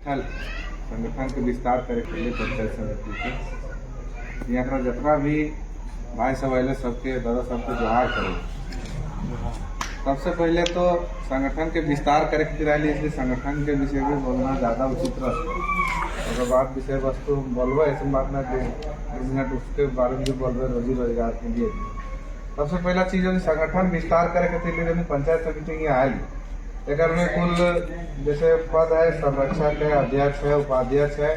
संगठन के विस्तार करे के लिए पंचायत समिति के यहाँ जितना भी भाई सब अले सबके दादा सबके जोहार करो। सबसे पहले तो संगठन के विस्तार करे के लिए इसलिए संगठन के विषय में बोलना ज़्यादा उचित रहता है। बात विषय वस्तु बोलवा ऐसी बात ना मिनट उसके बारे में बोलवे रोजी रोजगार के लिए। सबसे पहला चीज़ है संगठन विस्तार करे के लिए पंचायत समिति यहाँ आयल एक में कुल जैसे पद है संरक्षक है, अध्यक्ष है, उपाध्यक्ष है,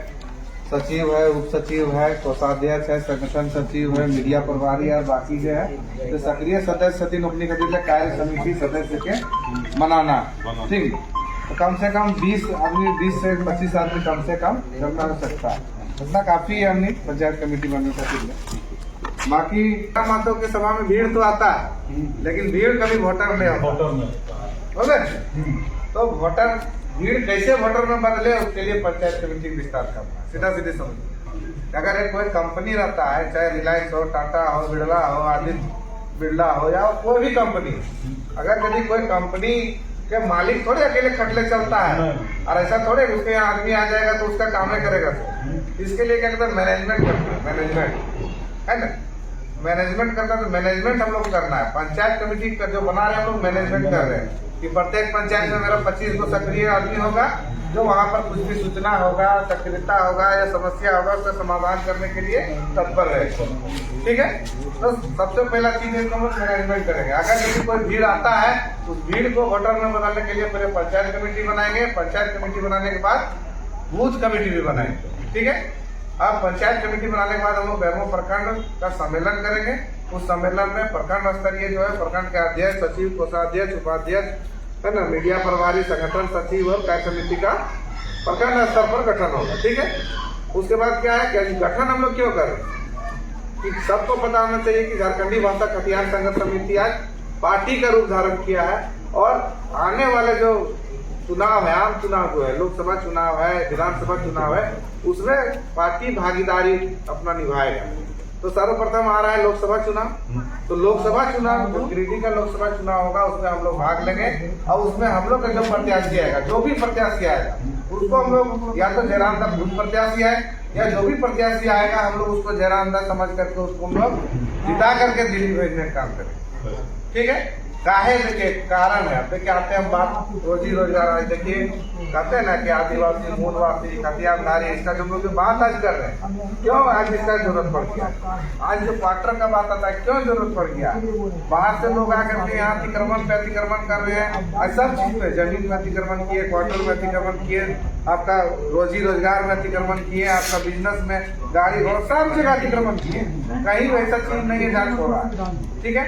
सचिव है, उप सचिव है, कोषाध्यक्ष है, संगठन सचिव है, मीडिया प्रभारी है, बाकी जो है तो सक्रिय सदस्य सती नौकरी कर कार्य समिति सदस्य के बनाना। ठीक, तो कम से कम 20 आदमी 20 से 25 आदमी कम से कम करना हो सकता है। इतना काफी है हमने पंचायत कमेटी बनने का। बाकी मातों के सभा में भीड़ तो आता है लेकिन भीड़ कभी वोटर नहीं आता। तो वोटर भीड़ कैसे वोटर में बदले उसके लिए पंचायत कमेटी विस्तार करना सीधा सीधे समझ। अगर एक कोई कंपनी रहता है चाहे रिलायंस हो, टाटा हो, बिरला हो, आदित्य बिरला हो या कोई भी कंपनी, अगर यदि कोई कंपनी के मालिक थोड़े अकेले खटले चलता है और ऐसा थोड़े उसके यहाँ आदमी आ जाएगा तो उसका काम नहीं करेगा। तो इसके लिए क्या कहते हैं मैनेजमेंट करना है, मैनेजमेंट है ना, मैनेजमेंट करना। तो मैनेजमेंट हम लोग करना है। पंचायत कमेटी का जो बना रहे हैं हम लोग मैनेजमेंट कर रहे हैं कि प्रत्येक पंचायत में मेरा 25 को सक्रिय आदमी होगा जो वहाँ पर कुछ भी सूचना होगा, सक्रियता होगा या समस्या होगा उसका समाधान करने के लिए तत्पर रहेगा। ठीक है, तो सबसे पहला चीज है हम लोग मैनेजमेंट करेंगे। अगर यदि कोई भीड़ आता है उस भीड़ को वोटर में बदलने के लिए पहले पंचायत कमेटी बनाएंगे। पंचायत कमेटी बनाने के बाद बूथ कमेटी भी बनाएंगे। ठीक है, अब पंचायत कमेटी बनाने के बाद हम लोग बेरमो प्रखंड का सम्मेलन करेंगे। उस सम्मेलन में प्रखंड स्तरीय जो है प्रखंड के अध्यक्ष, सचिव, कोषाध्यक्ष, उपाध्यक्ष है ना, मीडिया प्रभारी, संगठन सचिव और कार्य समिति का प्रखंड स्तर पर गठन होगा। ठीक है, उसके बाद क्या है, क्या गठन हम लोग क्यों कर रहे हैं कि सबको पता होना चाहिए कि झारखंडी भाषा खतियान संघर्ष समिति आज पार्टी का रूप धारण किया है और आने वाले जो चुनाव है, आम चुनाव जो है, लोकसभा चुनाव है, विधानसभा चुनाव है, उसमें पार्टी भागीदारी अपना निभाएगा। तो सर्वप्रथम आ रहा है लोकसभा चुनाव। तो लोकसभा चुनाव जो गिरिडीह का लोकसभा चुनाव होगा उसमें हम लोग भाग लेंगे और उसमें हम लोग का जो प्रत्याशी आएगा, जो भी प्रत्याशी आएगा उसको हम लोग या तो जयरामदास भूत प्रत्याशी है या जो भी प्रत्याशी आएगा हम लोग उसको जयरामदास समझ करके उसको हम लोग जिता करके दिल्ली भेजने का काम करेंगे। ठीक है, काहे के कारण है देखिए आते हम बात रोजी रोजगार देखिए कहते हैं ना कि आदिवासी, मूलवासी, खतियानधारी, इसका जो लोग बात आज कर रहे हैं, क्यों आज इसका जरूरत पड़ गया? आज जो क्वार्टर का बात आता है क्यों जरूरत पड़ गया? बाहर से लोग आकर के यहाँ अतिक्रमण पे अतिक्रमण कर रहे हैं। सब चीज पे जमीन में अतिक्रमण किए, क्वार्टर में अतिक्रमण किए, आपका रोजी रोजगार में अतिक्रमण किए, आपका बिजनेस में, गाड़ी घोड़ा सब जगह अतिक्रमण किए। कहीं वैसा चीज नहीं है जांच हो रहा है। ठीक है,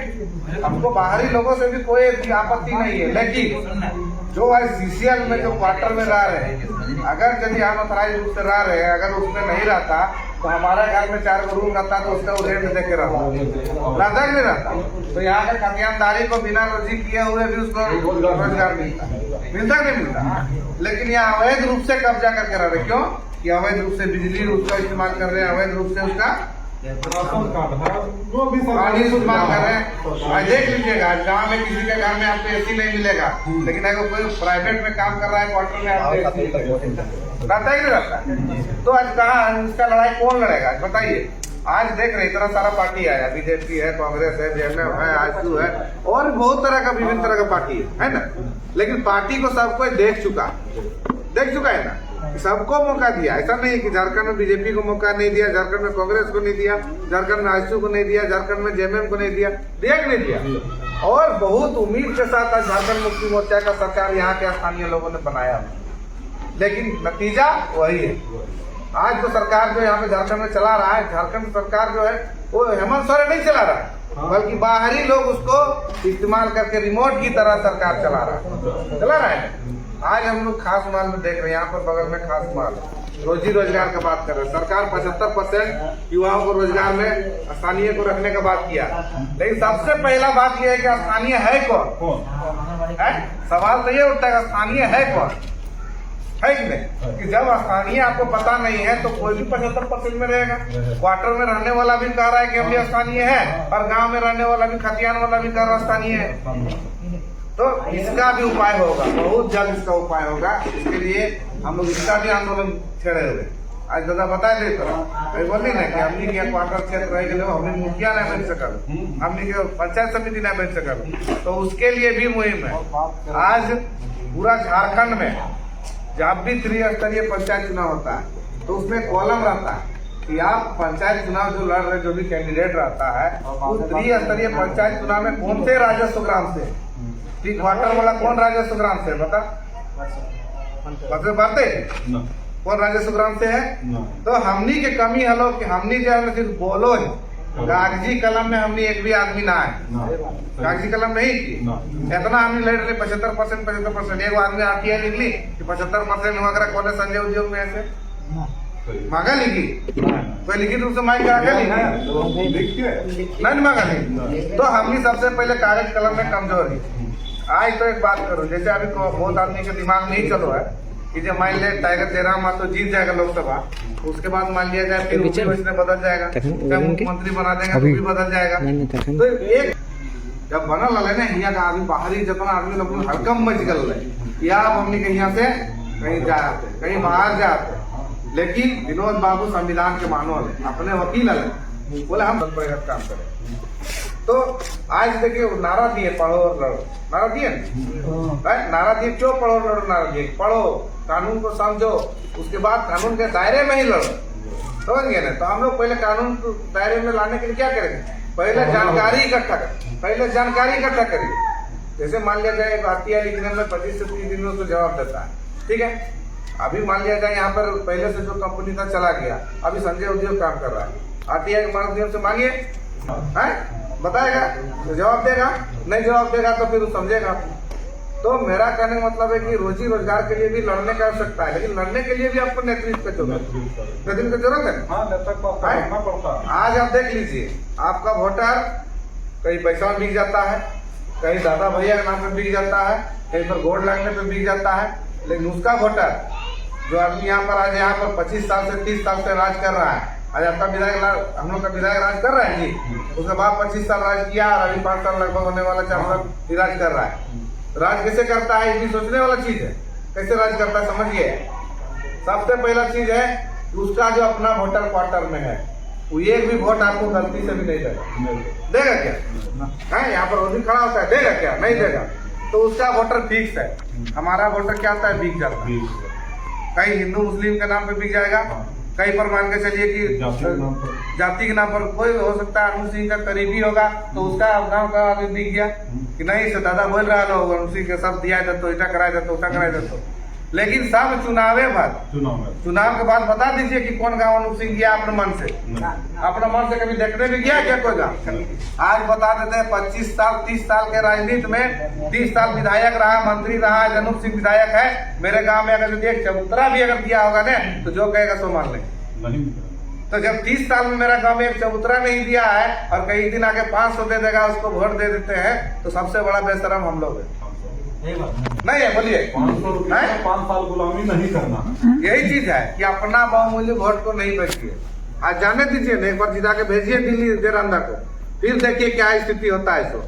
हमको बाहरी लोगों से भी कोई आपत्ति नहीं है, लेकिन जो आज सीसीएल में जो क्वार्टर में रह रहे हैं, अगर यदि हम अथराइज रूप से रह रहे हैं, अगर उसमें नहीं रहता तो हमारे घर में 4 रूम रहता तो उसका रेंट दे के रहता नहीं रहता। तो यहाँ के खतियानदारी को बिना रोजी किए हुए भी उसको रोजगार मिलता नहीं मिलता। लेकिन यहाँ अवैध रूप से कब्जा करके रह रहे। क्यों कि अवैध रूप से बिजली उसका इस्तेमाल कर रहे हैं, अवैध रूप से उसका पानी इस्तेमाल कर रहे हैं। आज देख लीजिएगा गाँव में किसी के घर में आपको एसी नहीं मिलेगा, लेकिन अगर कोई प्राइवेट में काम कर रहा है क्वार्टर में आपको रहता ही नहीं रहता। तो आज कहाँ इसका लड़ाई कौन लड़ेगा बताइए? आज देख रहे इतना सारा पार्टी आया, बीजेपी है, कांग्रेस है, जेएमएम है, आजसू है और बहुत तरह का विभिन्न तरह का पार्टी है ना। लेकिन पार्टी को सब कोई देख चुका है ना, सबको मौका दिया। ऐसा नहीं है कि झारखंड में बीजेपी को मौका नहीं दिया, झारखंड में कांग्रेस को नहीं दिया, झारखंड में आजसू को नहीं दिया, झारखंड में जेएमएम को नहीं दिया, नहीं दिया। और बहुत उम्मीद के साथ आज झारखंड मुक्ति मोर्चा का सरकार यहाँ के स्थानीय लोगों ने बनाया, लेकिन नतीजा वही है। आज तो सरकार जो यहाँ पे झारखंड में चला रहा है, झारखंड सरकार जो है वो हेमंत सोरेन नहीं चला रहा है, बल्कि बाहरी लोग उसको इस्तेमाल करके रिमोट की तरह सरकार चला रहा है। आज हम लोग खास माल में देख रहे हैं, यहाँ पर बगल में खास माल रोजी रोजगार का बात कर रहे हैं। सरकार 75% युवाओं को रोजगार में स्थानीय को रखने का बात किया, लेकिन सबसे पहला बात यह है कि स्थानीय है कौन? सवाल तो ये उठता है स्थानीय है कौन, है कि नहीं? कि जब स्थानीय आपको पता नहीं है तो कोई भी 75% में रहेगा। क्वार्टर में रहने वाला भी कह रहा है कि हम भी स्थानीय है और गांव में रहने वाला भी, खतियान वाला भी कह रहा है स्थानीय है। तो इसका भी उपाय होगा, बहुत जल्द इसका उपाय होगा। इसके लिए हम लोग इसका भी आंदोलन छेड़े हुए। आज दादा बता दे तो बोली ना कि हमने के क्वार्टर क्षेत्र रह गए, हमने मुखिया नहीं बन सकल, हमने के पंचायत समिति नहीं बन सकल, तो उसके लिए भी मुहिम है। आज पूरा झारखंड में जब भी त्रिस्तरीय पंचायत चुनाव होता है तो उसमें कॉलम रहता है कि आप पंचायत चुनाव जो लड़ रहे, जो भी कैंडिडेट रहता है, उस त्रिस्तरीय पंचायत चुनाव में कौन से राजस्व ग्राम से, क्वार्टर वाला कौन राजस्व ग्राम से बता बातें कौन राजस्व ग्राम से है। तो हमनी के कमी हलो कि हमनी जो है सिर्फ बोलो है, कागजी कलम में हमने एक भी आदमी ना है, कागजी कलम नहीं की। इतना हमने लड़ रहे 75%। एक आदमी आती है निकली कि 75% वगैरह कौन संजय उद्योग में ऐसे मांगा लिखी, कोई लिखित रूप से मांग नहीं मांगा लिखी। तो हमने सबसे पहले कागज कलम में कमजोर है। आज तो एक बात करूं, जैसे अभी बहुत आदमी के दिमाग नहीं चलो है कि जब मान लिया टाइगर जयराम तो जीत जाएगा लोकसभा, उसके बाद मान लिया जाए फिर उसने बदल जाएगा, मुख्यमंत्री बना देगा तो भी बदल जाएगा। तो एक जब बनल है ना यहाँ का अभी बाहरी जितना आदमी लोग हड़कम मच गल है, या अब हमने कहीं यहाँ से कहीं जाते कहीं बाहर जाते, लेकिन विनोद बाबू संविधान के मानव है, अपने वकील है, बोले हम काम करें। तो आज देखिए नारा दिए पढ़ो और लड़ो, नारा दिए नारा दिए क्यों पढ़ो लड़ो, नारा दिए पढ़ो, कानून को समझो, उसके बाद कानून के दायरे में ही लड़ो, समझ गए ना। तो हम लोग पहले कानून को दायरे में लाने के लिए क्या करेंगे, पहले जानकारी इकट्ठा करिए। जैसे मान लिया जाए आरटीआई लिखने में 25 से 30 दिन में उसको जवाब देता है, ठीक है। अभी मान लिया जाए यहाँ पर पहले से जो कंपनी का चला गया, अभी संजय उद्योग काम कर रहा है, आरटीआई के माध्यम से मांगिए बताएगा तो जवाब देगा, नहीं जवाब देगा तो फिर समझेगा। तो मेरा कहने का मतलब है कि रोजी रोजगार के लिए भी लड़ने की आवश्यकता है, लेकिन लड़ने के लिए भी आपको नेतृत्व की जरूरत है। आज आप देख लीजिए, आपका वोटर कहीं पैसा में बिक जाता है, कहीं दादा भैया के नाम पर बिक जाता है, कहीं पर वोट लगने पर बिक जाता है, लेकिन उसका वोटर जो आदमी यहाँ पर आज यहाँ पर 25 साल से 30 साल से राज कर रहा है, आज आपका विधायक हम लोग का विधायक राज कर रहा है जी, उसके बाद 25 साल राज किया और अभी 5 साल लगभग होने वाला 4 साल राज कर रहा है। राज कैसे करता है ये भी सोचने वाला चीज है, कैसे राज करता है समझिए। सबसे पहला चीज है उसका जो अपना वोटर क्वार्टर में है, वो एक भी वोट आपको गलती से भी नहीं देगा क्या है, यहाँ पर वो भी खड़ा होता है, देगा क्या, नहीं देगा। तो उसका वोटर फिक्स है, हमारा वोटर क्या होता है, बिक जाता है। कहीं हिंदू मुस्लिम के नाम पे बिक जाएगा, कहीं पर मान के चलिए कि जाति के नाम पर कोई हो सकता है अनु सिंह का करीबी होगा तो उसका गाँव का आदमी दिख गया कि नहीं से दादा बोल रहा लोग अनु सिंह के सब दिया जाता तो इतना कराया जाता उतना कराया जाता। लेकिन सब चुनाव के बाद बता दीजिए कि कौन गाँव अनु सिंह गया अपने मन से, अपने मन से कभी देखने भी गया क्या कोई गाँव। आज बता देते हैं 25 साल 30 साल के राजनीति में 30 साल विधायक रहा, मंत्री रहा, अनूप सिंह विधायक है। मेरे गांव में अगर एक चबूतरा भी अगर दिया होगा ना तो जो कहेगा सो मान ले। तो जब 30 साल में मेरा गांव में एक चबूतरा नहीं दिया है और कई दिन आके 500 दे देगा, उसको वोट दे देते हैं, तो सबसे बड़ा बेशरम हम लोग है। नहीं है, बोलिए 5 साल गुलामी नहीं करना, यही चीज है कि अपना बहुमूल्य वोट को नहीं बेचिए। आज जाने दीजिए, एक बार जिता के भेजिए दिल्ली देरंदा को, फिर देखिए क्या स्थिति होता है। तो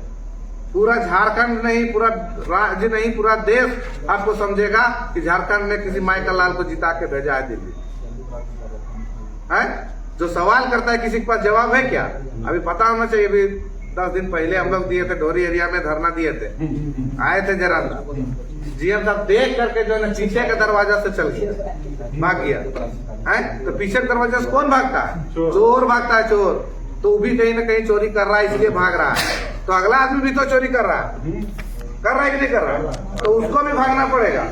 पूरा झारखंड नहीं, पूरा राज्य नहीं, पूरा देश आपको समझेगा कि झारखंड ने किसी माइकल लाल को जिता के भेजा है दिल्ली। है जो सवाल करता है किसी के पास जवाब है क्या, अभी पता होना चाहिए। अभी 10 दिन पहले हम लोग दिए थे, डोरी एरिया में धरना दिए थे, आए थे जरा जीएम साहब देख करके जो है ना पीछे के दरवाजा से चल गया, भाग गया है। तो पीछे के दरवाजा से कौन भागता है, चोर भागता है, चोर। तो वो भी कहीं ना कहीं चोरी कर रहा है इसलिए भाग रहा है, तो अगला आदमी भी तो चोरी कर रहा है कि नहीं कर रहा है, तो उसको भी भागना पड़ेगा।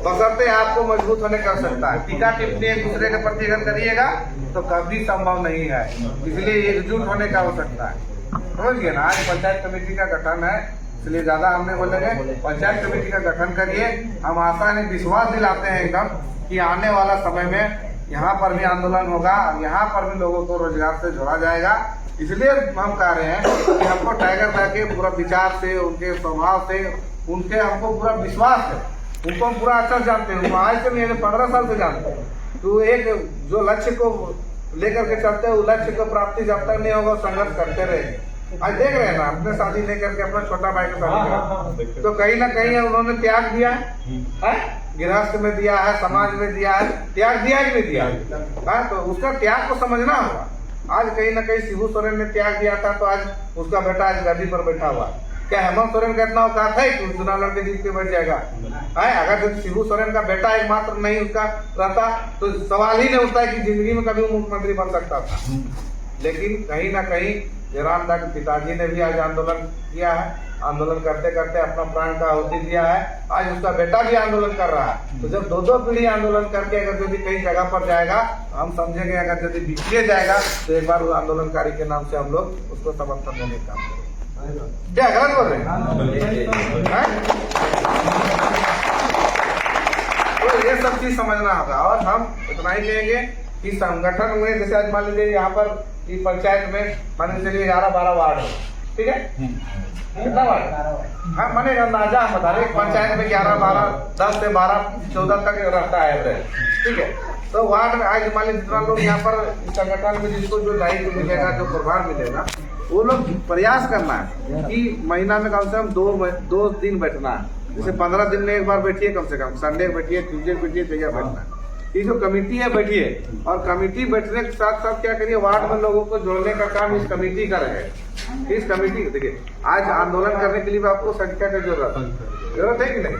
बशर्ते आपको मजबूत होने की आवश्यकता है। टीका टिप्पणी एक दूसरे के प्रति अगर करिएगा तो कभी संभव नहीं है, इसलिए एकजुट होने की आवश्यकता है। समझ गए ना। आज पंचायत कमेटी का गठन है, इसलिए ज्यादा हमने बोलेंगे पंचायत कमेटी का गठन करिए। हम आशा नहीं विश्वास दिलाते हैं एकदम कि आने वाला समय में यहाँ पर भी आंदोलन होगा, यहाँ पर भी लोगों को रोजगार से जोड़ा जाएगा। इसलिए हम कह रहे हैं कि हमको टाइगर दा के पूरा विचार से, उनके स्वभाव से, उनके हमको पूरा विश्वास है, उनको हम पूरा अच्छा जानते हैं। आज से नहीं 15 साल से जानते हैं। तो एक जो लक्ष्य को लेकर के चलते हैं, वो लक्ष्य को प्राप्ति जब तक नहीं होगा संघर्ष करते रहेंगे। आज देख रहे हैं ना, अपने शादी लेकर के अपना छोटा भाई का शादी करा, तो कहीं ना कहीं उन्होंने त्याग दिया है, गृहस्थ में दिया है, समाज में दिया है, त्याग दिया कि नहीं दिया है? तो उसका त्याग को समझना होगा। आज कहीं ना कहीं शिबू सोरेन ने त्याग दिया था, तो आज उसका बेटा आज गद्दी पर बैठा हुआ। क्या हेमंत सोरेन का इतना औकात है कि चुनाव लड़के जीत के बैठ जाएगा? अगर शिबू सोरेन का बेटा एकमात्र नहीं उसका रहता तो सवाल ही नहीं उठता है कि जिंदगी में कभी वो मुख्यमंत्री बन सकता था। लेकिन कहीं ना कहीं जयराम दास के पिताजी ने भी आज आंदोलन किया है, आंदोलन करते करते अपना प्राण का आहुति दिया है। आज उसका बेटा भी आंदोलन कर रहा है। तो जब दो पीढ़ी आंदोलन करके अगर यदि कई जगह पर जाएगा, हम समझेंगे अगर यदि बिखरे जाएगा तो एक बार उस आंदोलनकारी के नाम से हम लोग उसको समर्थन देने का काम करेंगे। क्या गलत बोल रहे हैं? तो ये सब चीज समझना होगा। और हम इतना ही कहेंगे कि संगठन में जैसे आज मान लीजिए यहाँ पर इस पंचायत में मान के चलिए 11-12 वार्ड है, ठीक है? कितना वार्ड? हाँ, माने अंदाजा हम बता रहे हैं पंचायत में 11-12, 10 से 12-14 तक रहता है एवरेज, ठीक है? तो वार्ड में आज मान लीजिए जितना लोग यहाँ पर संगठन में जिसको जो दायित्व मिलेगा, जो प्रभार मिलेगा, वो लोग प्रयास करना है कि महीना में कम से कम 2 दिन बैठना है। जैसे 15 दिन में एक बार बैठिए, कम से कम संडे बैठिए, ट्यूजडे बैठिए, जगह बैठना है। ये जो कमेटी है बैठिए, और कमेटी बैठने के साथ साथ क्या करिए, वार्ड में लोगों को जोड़ने का काम इस कमेटी का रहेगा। इस कमेटी देखिए, आज आंदोलन करने के लिए भी आपको संख्या की जरूरत है कि नहीं?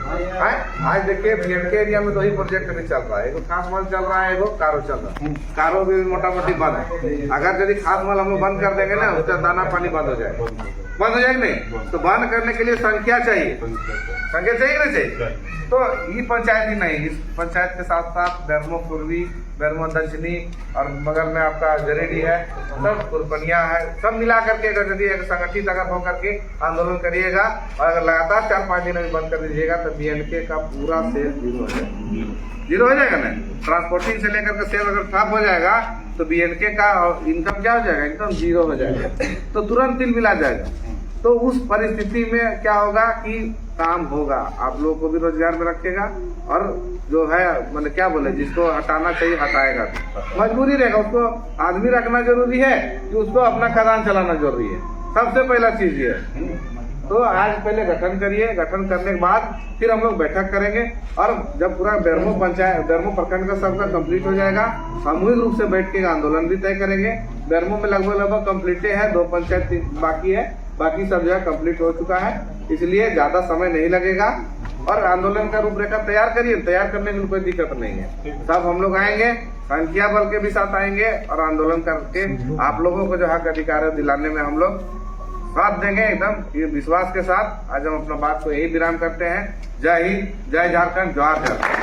आज देखिए बीएनके एरिया में 2 ही प्रोजेक्ट नहीं चल रहा है, एगो खास माल चल रहा है, एगो कारो चल रहा है। कारो भी मोटा मोटी बंद है। अगर यदि खास माल हम लोग बंद कर देंगे ना, उसका दाना पानी बंद हो जाएगा। बंद हो जाएगा नहीं? तो बंद करने के लिए संख्या चाहिए, संख्या चाहिए कि नहीं चाहिए? तो ये पंचायत ही नहीं, इस पंचायत के साथ साथ बैरमो पूर्वी, बैरमो दक्षिणी और बगल में आपका जरेडी है, सब कुरपनिया है, सब मिला करके अगर यदि संगठित अगर होकर के आंदोलन करिएगा और अगर लगातार 4-5 दिन अभी बंद कर दीजिएगा तो बीएनके का पूरा सेल जीरो हो जाएगा ना। ट्रांसपोर्टिंग से लेकर के सेल अगर ठप हो जाएगा तो बीएनके का इनकम क्या हो जाएगा? इनकम जीरो हो जाएगा, तो तुरंत दिल मिला जाएगा। तो उस परिस्थिति में क्या होगा कि काम होगा, आप लोगों को भी रोजगार में रखेगा, और जो है मतलब क्या बोले, जिसको हटाना चाहिए हटाएगा। मजबूरी रहेगा, उसको आदमी रखना जरूरी है कि उसको अपना खदान चलाना जरूरी है। सबसे पहला चीज ये है। तो आज पहले गठन करिए, गठन करने के बाद फिर हम लोग बैठक करेंगे, और जब पूरा बैरमो पंचायत, बैरमो प्रखंड का सबका कंप्लीट हो जाएगा, सामूहिक रूप से बैठ के आंदोलन भी तय करेंगे। बैरमो में लगभग कंप्लीट है, 2 पंचायत बाकी है, बाकी सब जगह कंप्लीट हो चुका है, इसलिए ज्यादा समय नहीं लगेगा। और आंदोलन का रूपरेखा तैयार करिए, तैयार करने में कोई दिक्कत नहीं है। सब हम लोग आएंगे, संख्या बल के भी साथ आएंगे, और आंदोलन करके आप लोगों को जो हक अधिकार दिलाने में हम लोग साथ देंगे एकदम ये विश्वास के साथ। आज हम अपना बात को यही विराम करते हैं। जय हिंद, जय झारखंड, जोहार झारखंड।